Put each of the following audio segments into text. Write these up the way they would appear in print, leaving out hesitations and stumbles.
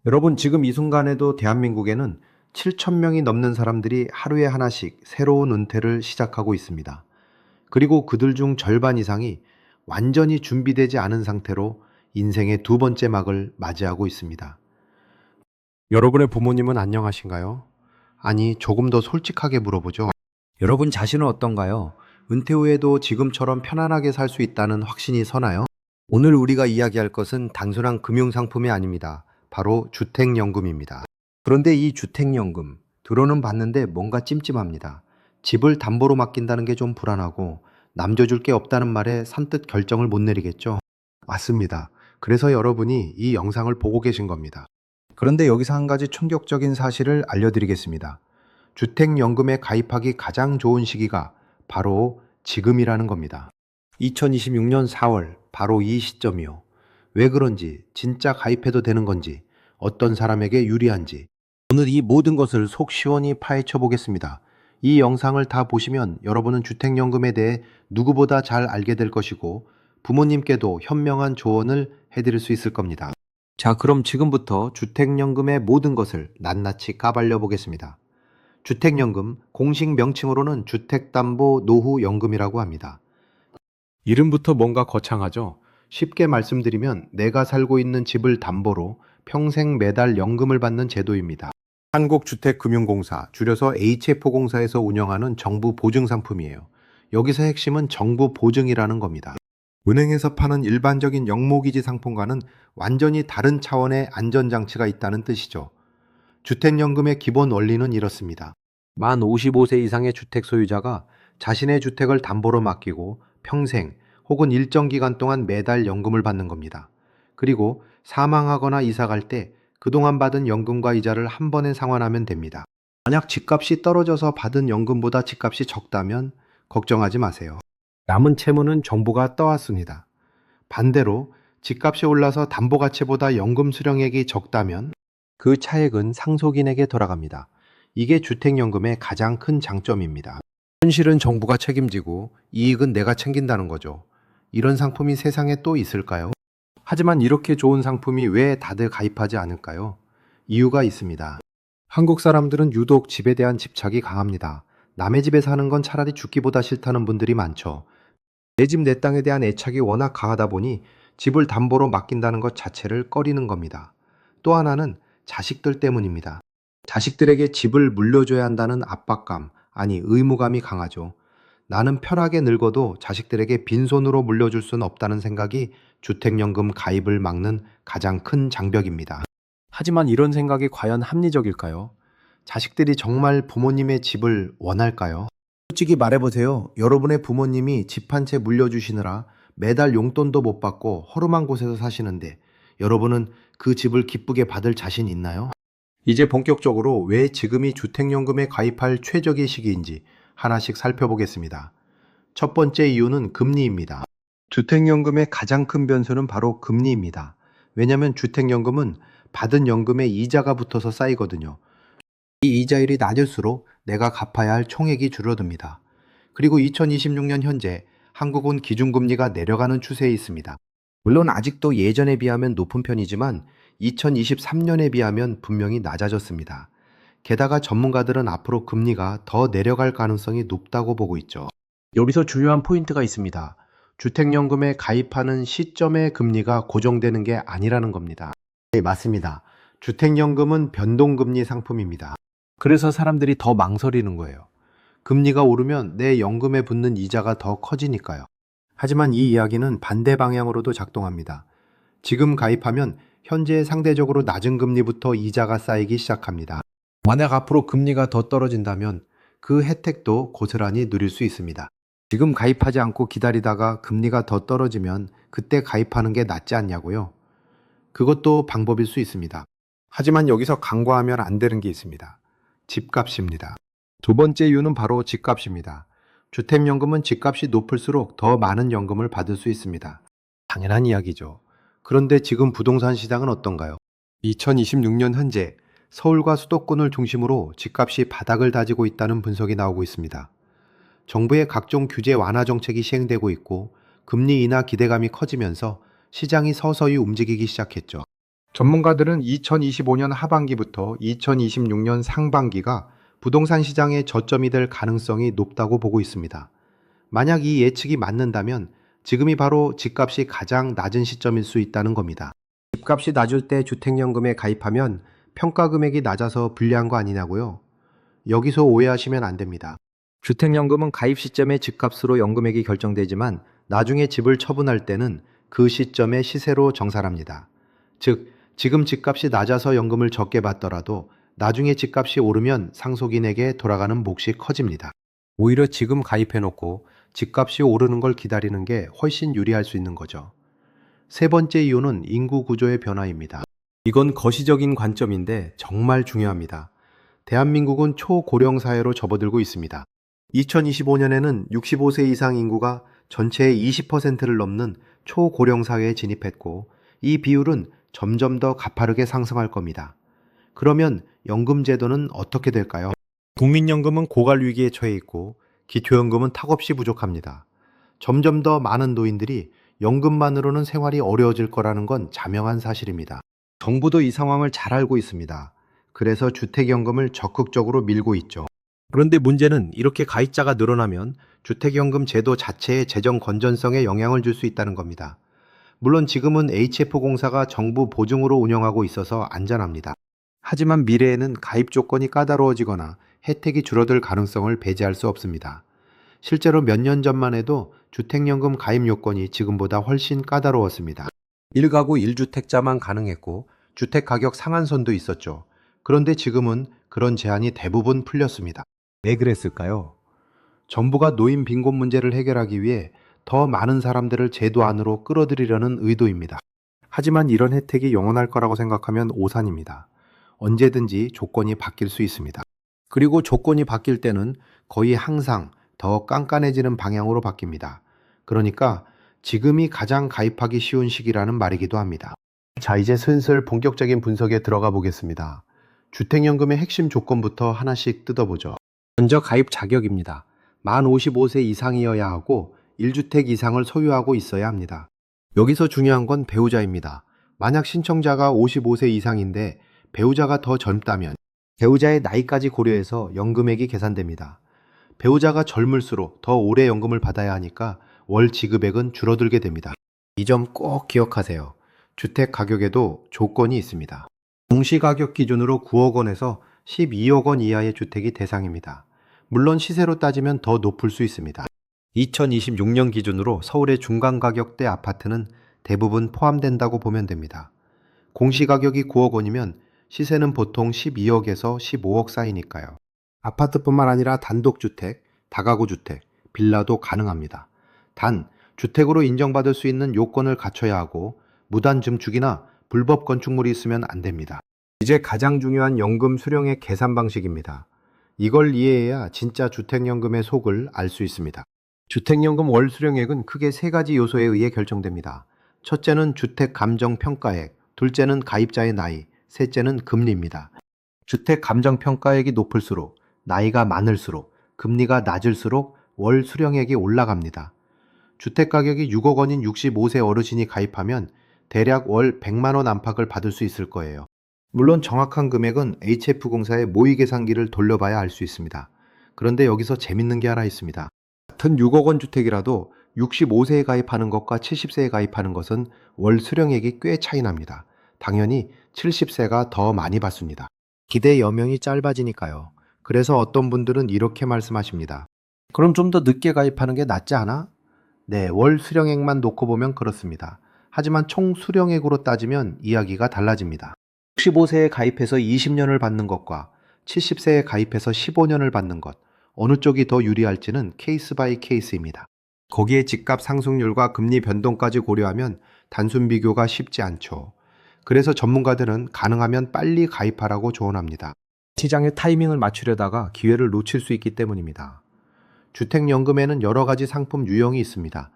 여러분, 지금 이 순간에도 대한민국에는 7천 명이 넘는 사람들이 하루에 하나씩 새로운 은퇴를 시작하고 있습니다. 그리고 그들 중 절반 이상이 완전히 준비되지 않은 상태로 인생의 두 번째 막을 맞이하고 있습니다. 여러분의 부모님은 안녕하신가요? 아니, 조금 더 솔직하게 물어보죠. 여러분 자신은 어떤가요? 은퇴 후에도 지금처럼 편안하게 살 수 있다는 확신이 서나요? 오늘 우리가 이야기할 것은 단순한 금융상품이 아닙니다. 바로 주택연금입니다. 그런데 이 주택연금, 들어는 봤는데 뭔가 찜찜합니다. 집을 담보로 맡긴다는 게 좀 불안하고 남겨줄 게 없다는 말에 선뜻 결정을 못 내리겠죠? 맞습니다. 그래서 여러분이 이 영상을 보고 계신 겁니다. 그런데 여기서 한 가지 충격적인 사실을 알려드리겠습니다. 주택연금에 가입하기 가장 좋은 시기가 바로 지금이라는 겁니다. 2026년 4월, 바로 이 시점이요. 왜 그런지, 진짜 가입해도 되는 건지, 어떤 사람에게 유리한지, 오늘 이 모든 것을 속 시원히 파헤쳐 보겠습니다. 이 영상을 다 보시면 여러분은 주택연금에 대해 누구보다 잘 알게 될 것이고, 부모님께도 현명한 조언을 해드릴 수 있을 겁니다. 자, 그럼 지금부터 주택연금의 모든 것을 낱낱이 까발려 보겠습니다. 주택연금, 공식 명칭으로는 주택담보노후연금이라고 합니다. 이름부터 뭔가 거창하죠? 쉽게 말씀드리면 내가 살고 있는 집을 담보로 평생 매달 연금을 받는 제도입니다. 한국주택금융공사, 줄여서 HF공사에서 운영하는 정부 보증 상품이에요. 여기서 핵심은 정부 보증이라는 겁니다. 은행에서 파는 일반적인 영모기지 상품과는 완전히 다른 차원의 안전장치가 있다는 뜻이죠. 주택연금의 기본 원리는 이렇습니다. 만 55세 이상의 주택 소유자가 자신의 주택을 담보로 맡기고 평생 혹은 일정 기간 동안 매달 연금을 받는 겁니다. 그리고 사망하거나 이사 갈 때 그동안 받은 연금과 이자를 한 번에 상환하면 됩니다. 만약 집값이 떨어져서 받은 연금보다 집값이 적다면 걱정하지 마세요. 남은 채무는 정부가 떠왔습니다. 반대로 집값이 올라서 담보가치보다 연금 수령액이 적다면 그 차액은 상속인에게 돌아갑니다. 이게 주택연금의 가장 큰 장점입니다. 현실은 정부가 책임지고 이익은 내가 챙긴다는 거죠. 이런 상품이 세상에 또 있을까요? 하지만 이렇게 좋은 상품이 왜 다들 가입하지 않을까요? 이유가 있습니다. 한국 사람들은 유독 집에 대한 집착이 강합니다. 남의 집에 사는 건 차라리 죽기보다 싫다는 분들이 많죠. 내 집 내 땅에 대한 애착이 워낙 강하다 보니 집을 담보로 맡긴다는 것 자체를 꺼리는 겁니다. 또 하나는 자식들 때문입니다. 자식들에게 집을 물려줘야 한다는 압박감, 아니 의무감이 강하죠. 나는 편하게 늙어도 자식들에게 빈손으로 물려줄 수는 없다는 생각이 주택연금 가입을 막는 가장 큰 장벽입니다. 하지만 이런 생각이 과연 합리적일까요? 자식들이 정말 부모님의 집을 원할까요? 솔직히 말해보세요. 여러분의 부모님이 집 한 채 물려주시느라 매달 용돈도 못 받고 허름한 곳에서 사시는데 여러분은 그 집을 기쁘게 받을 자신 있나요? 이제 본격적으로 왜 지금이 주택연금에 가입할 최적의 시기인지 하나씩 살펴보겠습니다. 첫 번째 이유는 금리입니다. 주택연금의 가장 큰 변수는 바로 금리입니다. 왜냐하면 주택연금은 받은 연금에 이자가 붙어서 쌓이거든요. 이 이자율이 낮을수록 내가 갚아야 할 총액이 줄어듭니다. 그리고 2026년 현재 한국은 기준금리가 내려가는 추세에 있습니다. 물론 아직도 예전에 비하면 높은 편이지만 2023년에 비하면 분명히 낮아졌습니다. 게다가 전문가들은 앞으로 금리가 더 내려갈 가능성이 높다고 보고 있죠. 여기서 중요한 포인트가 있습니다. 주택연금에 가입하는 시점의 금리가 고정되는 게 아니라는 겁니다. 네, 맞습니다. 주택연금은 변동금리 상품입니다. 그래서 사람들이 더 망설이는 거예요. 금리가 오르면 내 연금에 붙는 이자가 더 커지니까요. 하지만 이 이야기는 반대 방향으로도 작동합니다. 지금 가입하면 현재 상대적으로 낮은 금리부터 이자가 쌓이기 시작합니다. 만약 앞으로 금리가 더 떨어진다면 그 혜택도 고스란히 누릴 수 있습니다. 지금 가입하지 않고 기다리다가 금리가 더 떨어지면 그때 가입하는 게 낫지 않냐고요? 그것도 방법일 수 있습니다. 하지만 여기서 간과하면 안 되는 게 있습니다. 집값입니다. 두 번째 이유는 바로 집값입니다. 주택연금은 집값이 높을수록 더 많은 연금을 받을 수 있습니다. 당연한 이야기죠. 그런데 지금 부동산 시장은 어떤가요? 2026년 현재 서울과 수도권을 중심으로 집값이 바닥을 다지고 있다는 분석이 나오고 있습니다. 정부의 각종 규제 완화 정책이 시행되고 있고 금리 인하 기대감이 커지면서 시장이 서서히 움직이기 시작했죠. 전문가들은 2025년 하반기부터 2026년 상반기가 부동산 시장의 저점이 될 가능성이 높다고 보고 있습니다. 만약 이 예측이 맞는다면 지금이 바로 집값이 가장 낮은 시점일 수 있다는 겁니다. 집값이 낮을 때 주택연금에 가입하면 평가 금액이 낮아서 불리한 거 아니냐고요? 여기서 오해하시면 안 됩니다. 주택연금은 가입 시점의 집값으로 연금액이 결정되지만 나중에 집을 처분할 때는 그 시점의 시세로 정산합니다. 즉, 지금 집값이 낮아서 연금을 적게 받더라도 나중에 집값이 오르면 상속인에게 돌아가는 몫이 커집니다. 오히려 지금 가입해놓고 집값이 오르는 걸 기다리는 게 훨씬 유리할 수 있는 거죠. 세 번째 이유는 인구 구조의 변화입니다. 이건 거시적인 관점인데 정말 중요합니다. 대한민국은 초고령 사회로 접어들고 있습니다. 2025년에는 65세 이상 인구가 전체의 20%를 넘는 초고령 사회에 진입했고, 이 비율은 점점 더 가파르게 상승할 겁니다. 그러면 연금 제도는 어떻게 될까요? 국민연금은 고갈 위기에 처해 있고 기초연금은 턱없이 부족합니다. 점점 더 많은 노인들이 연금만으로는 생활이 어려워질 거라는 건 자명한 사실입니다. 정부도 이 상황을 잘 알고 있습니다. 그래서 주택연금을 적극적으로 밀고 있죠. 그런데 문제는 이렇게 가입자가 늘어나면 주택연금 제도 자체의 재정 건전성에 영향을 줄 수 있다는 겁니다. 물론 지금은 HF공사가 정부 보증으로 운영하고 있어서 안전합니다. 하지만 미래에는 가입 조건이 까다로워지거나 혜택이 줄어들 가능성을 배제할 수 없습니다. 실제로 몇 년 전만 해도 주택연금 가입 요건이 지금보다 훨씬 까다로웠습니다. 1가구 1주택자만 가능했고 주택가격 상한선도 있었죠. 그런데 지금은 그런 제한이 대부분 풀렸습니다. 왜 그랬을까요? 정부가 노인 빈곤 문제를 해결하기 위해 더 많은 사람들을 제도 안으로 끌어들이려는 의도입니다. 하지만 이런 혜택이 영원할 거라고 생각하면 오산입니다. 언제든지 조건이 바뀔 수 있습니다. 그리고 조건이 바뀔 때는 거의 항상 더 깐깐해지는 방향으로 바뀝니다. 그러니까 지금이 가장 가입하기 쉬운 시기라는 말이기도 합니다. 자, 이제 슬슬 본격적인 분석에 들어가 보겠습니다. 주택연금의 핵심 조건부터 하나씩 뜯어보죠. 먼저 가입 자격입니다. 만 55세 이상이어야 하고 1주택 이상을 소유하고 있어야 합니다. 여기서 중요한 건 배우자입니다. 만약 신청자가 55세 이상인데 배우자가 더 젊다면 배우자의 나이까지 고려해서 연금액이 계산됩니다. 배우자가 젊을수록 더 오래 연금을 받아야 하니까 월 지급액은 줄어들게 됩니다. 이 점 꼭 기억하세요. 주택 가격에도 조건이 있습니다. 공시가격 기준으로 9억 원에서 12억 원 이하의 주택이 대상입니다. 물론 시세로 따지면 더 높을 수 있습니다. 2026년 기준으로 서울의 중간 가격대 아파트는 대부분 포함된다고 보면 됩니다. 공시가격이 9억 원이면 시세는 보통 12억에서 15억 사이니까요. 아파트뿐만 아니라 단독주택, 다가구주택, 빌라도 가능합니다. 단, 주택으로 인정받을 수 있는 요건을 갖춰야 하고 무단 증축이나 불법 건축물이 있으면 안 됩니다. 이제 가장 중요한 연금 수령의 계산 방식입니다. 이걸 이해해야 진짜 주택연금의 속을 알 수 있습니다. 주택연금 월 수령액은 크게 세 가지 요소에 의해 결정됩니다. 첫째는 주택 감정 평가액, 둘째는 가입자의 나이, 셋째는 금리입니다. 주택 감정 평가액이 높을수록, 나이가 많을수록, 금리가 낮을수록 월 수령액이 올라갑니다. 주택 가격이 6억 원인 65세 어르신이 가입하면 대략 월 100만 원 안팎을 받을 수 있을 거예요. 물론 정확한 금액은 HF공사의 모의계산기를 돌려봐야 알 수 있습니다. 그런데 여기서 재밌는 게 하나 있습니다. 같은 6억 원 주택이라도 65세에 가입하는 것과 70세에 가입하는 것은 월 수령액이 꽤 차이 납니다. 당연히 70세가 더 많이 받습니다. 기대 여명이 짧아지니까요. 그래서 어떤 분들은 이렇게 말씀하십니다. 그럼 좀 더 늦게 가입하는 게 낫지 않아? 네, 월 수령액만 놓고 보면 그렇습니다. 하지만 총 수령액으로 따지면 이야기가 달라집니다. 65세에 가입해서 20년을 받는 것과 70세에 가입해서 15년을 받는 것, 어느 쪽이 더 유리할지는 케이스 바이 케이스입니다. 거기에 집값 상승률과 금리 변동까지 고려하면 단순 비교가 쉽지 않죠. 그래서 전문가들은 가능하면 빨리 가입하라고 조언합니다. 시장의 타이밍을 맞추려다가 기회를 놓칠 수 있기 때문입니다. 주택연금에는 여러 가지 상품 유형이 있습니다.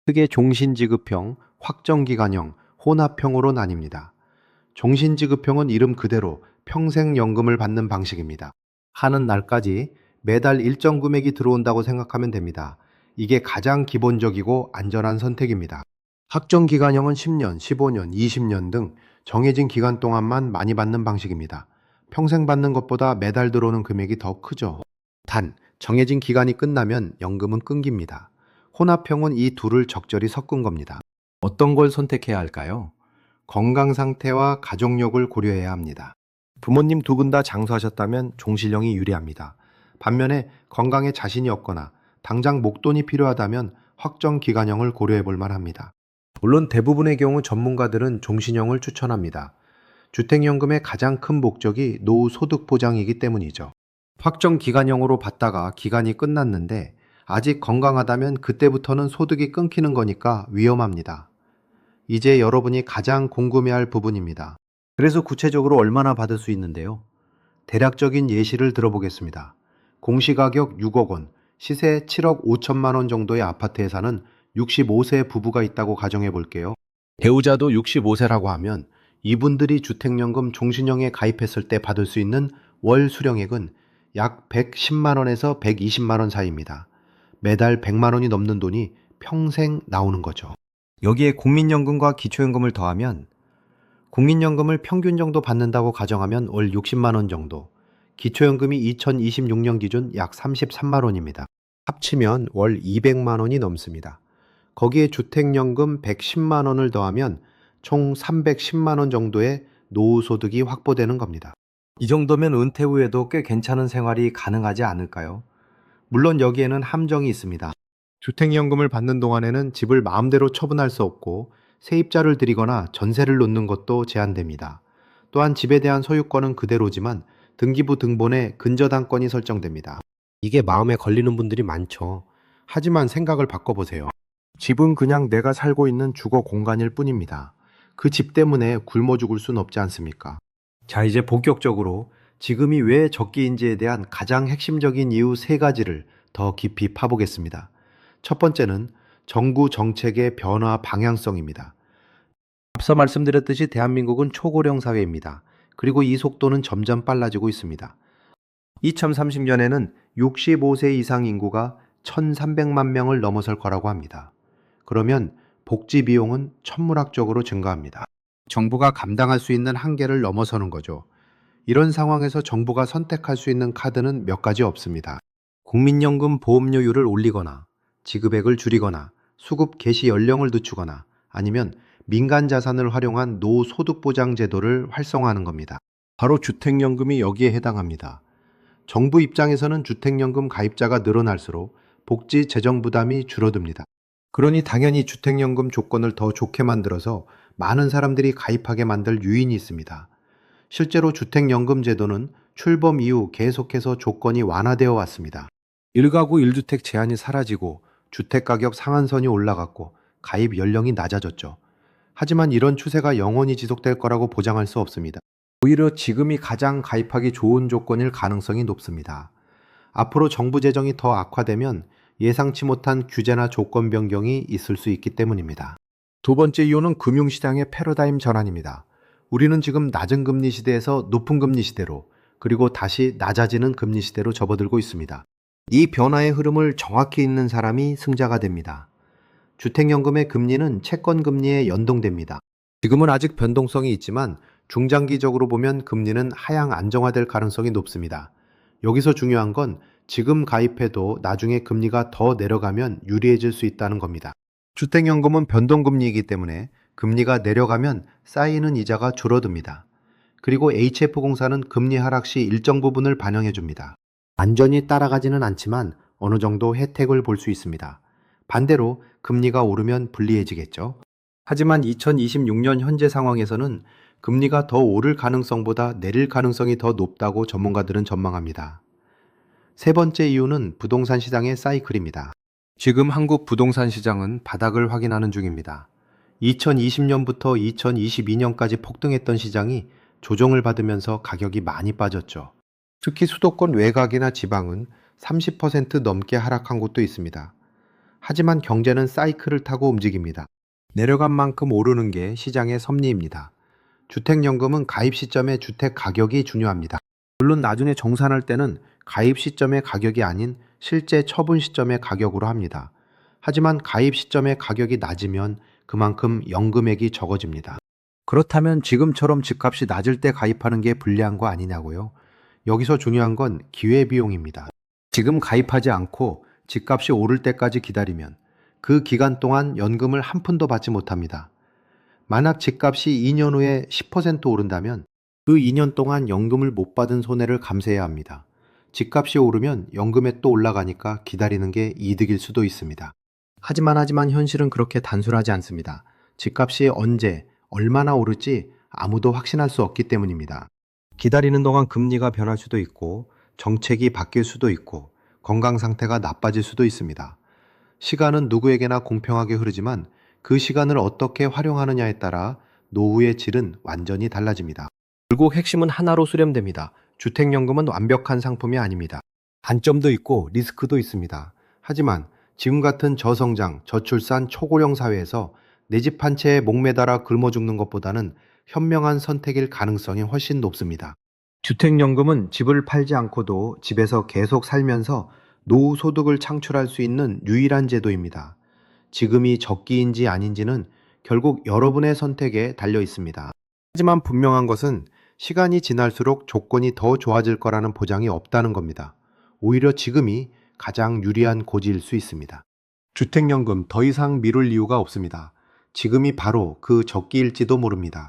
크게 종신지급형, 확정기간형, 혼합형으로 나뉩니다. 종신지급형은 이름 그대로 평생 연금을 받는 방식입니다. 하는 날까지 매달 일정 금액이 들어온다고 생각하면 됩니다. 이게 가장 기본적이고 안전한 선택입니다. 확정기간형은 10년, 15년, 20년 등 정해진 기간 동안만 많이 받는 방식입니다. 평생 받는 것보다 매달 들어오는 금액이 더 크죠. 단, 정해진 기간이 끝나면 연금은 끊깁니다. 혼합형은 이 둘을 적절히 섞은 겁니다. 어떤 걸 선택해야 할까요? 건강 상태와 가족력을 고려해야 합니다. 부모님 두 분 다 장수하셨다면 종신형이 유리합니다. 반면에 건강에 자신이 없거나 당장 목돈이 필요하다면 확정 기간형을 고려해 볼 만합니다. 물론 대부분의 경우 전문가들은 종신형을 추천합니다. 주택연금의 가장 큰 목적이 노후 소득 보장이기 때문이죠. 확정 기간형으로 받다가 기간이 끝났는데 아직 건강하다면 그때부터는 소득이 끊기는 거니까 위험합니다. 이제 여러분이 가장 궁금해할 부분입니다. 그래서 구체적으로 얼마나 받을 수 있는데요? 대략적인 예시를 들어보겠습니다. 공시가격 6억 원, 시세 7억 5천만 원 정도의 아파트에 사는 65세 부부가 있다고 가정해 볼게요. 배우자도 65세라고 하면 이분들이 주택연금 종신형에 가입했을 때 받을 수 있는 월 수령액은 약 110만 원에서 120만 원 사이입니다. 매달 100만 원이 넘는 돈이 평생 나오는 거죠. 여기에 국민연금과 기초연금을 더하면 국민연금을 평균 정도 받는다고 가정하면 월 60만 원 정도, 기초연금이 2026년 기준 약 33만 원입니다. 합치면 월 200만 원이 넘습니다. 거기에 주택연금 110만 원을 더하면 총 310만 원 정도의 노후소득이 확보되는 겁니다. 이 정도면 은퇴 후에도 꽤 괜찮은 생활이 가능하지 않을까요? 물론 여기에는 함정이 있습니다. 주택연금을 받는 동안에는 집을 마음대로 처분할 수 없고 세입자를 들이거나 전세를 놓는 것도 제한됩니다. 또한 집에 대한 소유권은 그대로지만 등기부 등본에 근저당권이 설정됩니다. 이게 마음에 걸리는 분들이 많죠. 하지만 생각을 바꿔보세요. 집은 그냥 내가 살고 있는 주거 공간일 뿐입니다. 그 집 때문에 굶어 죽을 순 없지 않습니까? 자, 이제 본격적으로 지금이 왜 적기인지에 대한 가장 핵심적인 이유 세 가지를 더 깊이 파보겠습니다. 첫 번째는 정부 정책의 변화 방향성입니다. 앞서 말씀드렸듯이 대한민국은 초고령 사회입니다. 그리고 이 속도는 점점 빨라지고 있습니다. 2030년에는 65세 이상 인구가 1,300만 명을 넘어설 거라고 합니다. 그러면 복지 비용은 천문학적으로 증가합니다. 정부가 감당할 수 있는 한계를 넘어서는 거죠. 이런 상황에서 정부가 선택할 수 있는 카드는 몇 가지 없습니다. 국민연금 보험료율을 올리거나 지급액을 줄이거나 수급 개시 연령을 늦추거나 아니면 민간 자산을 활용한 노소득보장 제도를 활성화하는 겁니다. 바로 주택연금이 여기에 해당합니다. 정부 입장에서는 주택연금 가입자가 늘어날수록 복지 재정 부담이 줄어듭니다. 그러니 당연히 주택연금 조건을 더 좋게 만들어서 많은 사람들이 가입하게 만들 유인이 있습니다. 실제로 주택연금 제도는 출범 이후 계속해서 조건이 완화되어 왔습니다. 1가구 1주택 제한이 사라지고 주택가격 상한선이 올라갔고 가입 연령이 낮아졌죠. 하지만 이런 추세가 영원히 지속될 거라고 보장할 수 없습니다. 오히려 지금이 가장 가입하기 좋은 조건일 가능성이 높습니다. 앞으로 정부 재정이 더 악화되면 예상치 못한 규제나 조건 변경이 있을 수 있기 때문입니다. 두 번째 이유는 금융시장의 패러다임 전환입니다. 우리는 지금 낮은 금리 시대에서 높은 금리 시대로 그리고 다시 낮아지는 금리 시대로 접어들고 있습니다. 이 변화의 흐름을 정확히 잇는 사람이 승자가 됩니다. 주택연금의 금리는 채권 금리에 연동됩니다. 지금은 아직 변동성이 있지만 중장기적으로 보면 금리는 하향 안정화될 가능성이 높습니다. 여기서 중요한 건 지금 가입해도 나중에 금리가 더 내려가면 유리해질 수 있다는 겁니다. 주택연금은 변동금리이기 때문에 금리가 내려가면 쌓이는 이자가 줄어듭니다. 그리고 HF공사는 금리 하락 시 일정 부분을 반영해 줍니다. 완전히 따라가지는 않지만 어느 정도 혜택을 볼 수 있습니다. 반대로 금리가 오르면 불리해지겠죠. 하지만 2026년 현재 상황에서는 금리가 더 오를 가능성보다 내릴 가능성이 더 높다고 전문가들은 전망합니다. 세 번째 이유는 부동산 시장의 사이클입니다. 지금 한국 부동산 시장은 바닥을 확인하는 중입니다. 2020년부터 2022년까지 폭등했던 시장이 조정을 받으면서 가격이 많이 빠졌죠. 특히 수도권 외곽이나 지방은 30% 넘게 하락한 곳도 있습니다. 하지만 경제는 사이클을 타고 움직입니다. 내려간 만큼 오르는 게 시장의 섭리입니다. 주택연금은 가입 시점의 주택 가격이 중요합니다. 물론 나중에 정산할 때는 가입 시점의 가격이 아닌 실제 처분 시점의 가격으로 합니다. 하지만 가입 시점의 가격이 낮으면 그만큼 연금액이 적어집니다. 그렇다면 지금처럼 집값이 낮을 때 가입하는 게 불리한 거 아니냐고요? 여기서 중요한 건 기회비용입니다. 지금 가입하지 않고 집값이 오를 때까지 기다리면 그 기간 동안 연금을 한 푼도 받지 못합니다. 만약 집값이 2년 후에 10% 오른다면 그 2년 동안 연금을 못 받은 손해를 감수해야 합니다. 집값이 오르면 연금액 또 올라가니까 기다리는 게 이득일 수도 있습니다. 하지만 현실은 그렇게 단순하지 않습니다. 집값이 언제, 얼마나 오를지 아무도 확신할 수 없기 때문입니다. 기다리는 동안 금리가 변할 수도 있고, 정책이 바뀔 수도 있고, 건강 상태가 나빠질 수도 있습니다. 시간은 누구에게나 공평하게 흐르지만 그 시간을 어떻게 활용하느냐에 따라 노후의 질은 완전히 달라집니다. 결국 핵심은 하나로 수렴됩니다. 주택연금은 완벽한 상품이 아닙니다. 단점도 있고 리스크도 있습니다. 하지만 지금 같은 저성장, 저출산, 초고령 사회에서 내 집 한 채에 목매달아 굶어 죽는 것보다는 현명한 선택일 가능성이 훨씬 높습니다. 주택연금은 집을 팔지 않고도 집에서 계속 살면서 노후 소득을 창출할 수 있는 유일한 제도입니다. 지금이 적기인지 아닌지는 결국 여러분의 선택에 달려 있습니다. 하지만 분명한 것은 시간이 지날수록 조건이 더 좋아질 거라는 보장이 없다는 겁니다. 오히려 지금이 가장 유리한 고지일 수 있습니다. 주택연금 더 이상 미룰 이유가 없습니다. 지금이 바로 그 적기일지도 모릅니다.